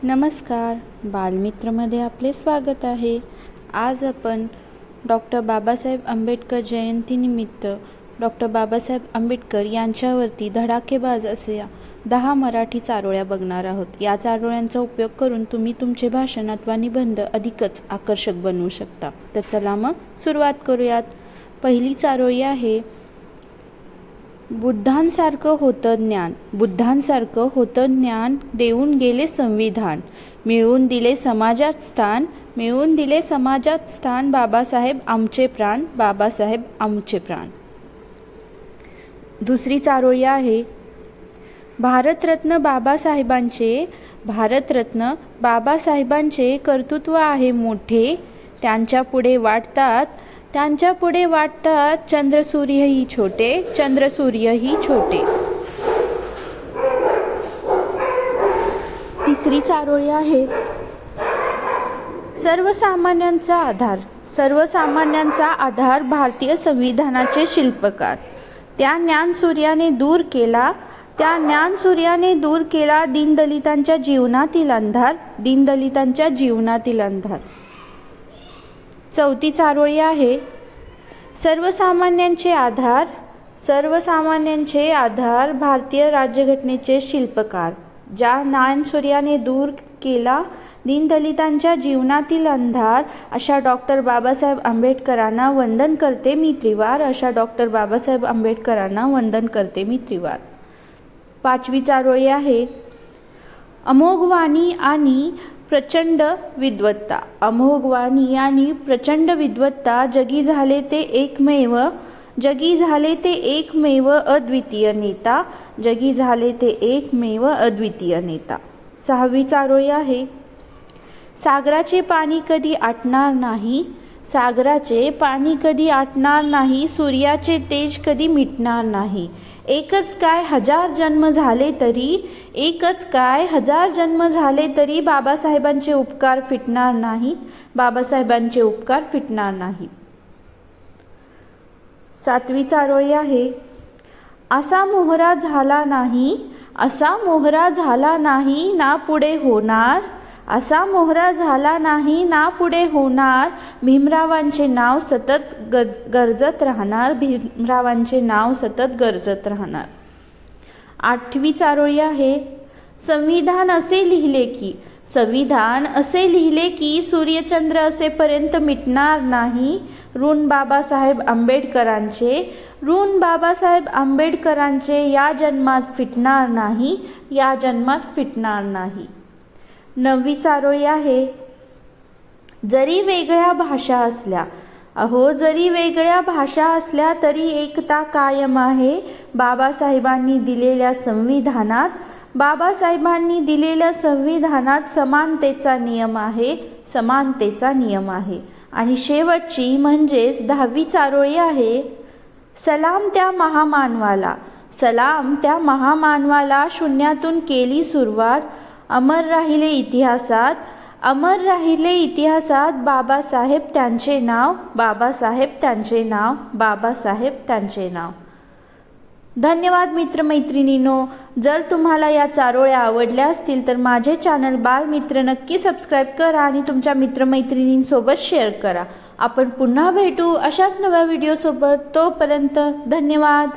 नमस्कार, बालमित्रमध्ये आपले स्वागत आहे। आज आपण डॉक्टर बाबासाहेब आंबेडकर जयंतीनिमित्त डॉक्टर बाबासाहेब आंबेडकर यांच्यावरती धडाकेबाज अशा 10 मराठी चारोळ्या बघणार आहोत। या चारोळ्यांचा उपयोग करून तुम्ही तुमचे भाषण अथवा निबंध अधिकच आकर्षक बनवू शकता। तर चला मग सुरुवात करूयात। पहिली चारोळी आहे, बुद्धांसारखं होतं ज्ञान, बुद्धांसारखं होतं ज्ञान देऊन गेले संविधान, मिळवून दिले समाजात स्थान, मिळवून दिले समाजात स्थान, बाबासाहेब आमचे प्राण, बाबासाहेब आमचे प्राण। दुसरी चारोळी आहे, भारतरत्न बाबासाहेबांचे कर्तृत्व आहे मोठे, त्यांच्या पुढे वाटतात चंद्रसूर्यही छोटे। तिसरी चारोळी आहे, सर्वसामान्यांचा आधार भारतीय संविधानाचे शिल्पकार, त्या ज्ञानसूर्याने दूर केला दीनदलितांच्या जीवनातील अंधार। चौथी चारोळी आहे, सर्वसामान्यांचे आधार भारतीय राज्यघटनेचे शिल्पकार, ज्या ज्ञानसूर्याने दूर केला दीनदलितांच्या जीवनातील अंधार, अशा डॉक्टर बाबासाहेब आंबेडकरांना वंदन करते मी त्रिवार। पाचवी चारोळी आहे, अमोघ वाणी आणि प्रचंड विद्वत्ता, जगी झाले ते एकमेव अद्वितीय नेता। सहावी चारोळी आहे, सागराचे पाणी कधी आटणार नाही, सूर्याचे तेज कधी मिटणार नाही, एकच काय हजार जन्म झाले तरी बाबासाहेबांचे उपकार फिटणार नाहीत। सातवी चारोळी आहे, असा मोहरा झाला नाही ना पुढे होणार, भीमरावांचे नाव सतत गरजत राहणार। आठवी चारोळी आहे, संविधान असे लिहिले की सूर्यचंद्र असेपर्यंत मिटणार नाही, ऋण बाबासाहेब आंबेडकरांचे या जन्मात फिटणार नाही। नववी चारोळी आहे, जरी वेगळ्या भाषा असल्या तरी एकता कायम आहे, बाबासाहेबांनी दिलेल्या संविधानात समानतेचा नियम आहे। आणि शेवटची म्हणजेच 10वी चारोळी आहे, सलाम त्या महामानवाला शून्यातून केली सुरुवात, अमर राहिले इतिहासात बाबासाहेब त्यांचे नाव। धन्यवाद मित्रमैत्रिणींनो। जर तुम्हाला या चारोळ्या आवडल्या असतील तर माझे चॅनल बालमित्र नक्की सबस्क्राईब करा आणि तुमच्या मित्रमैत्रिणींसोबत शेअर करा। आपण पुन्हा भेटू अशाच नव्या व्हिडिओसोबत। तोपर्यंत धन्यवाद।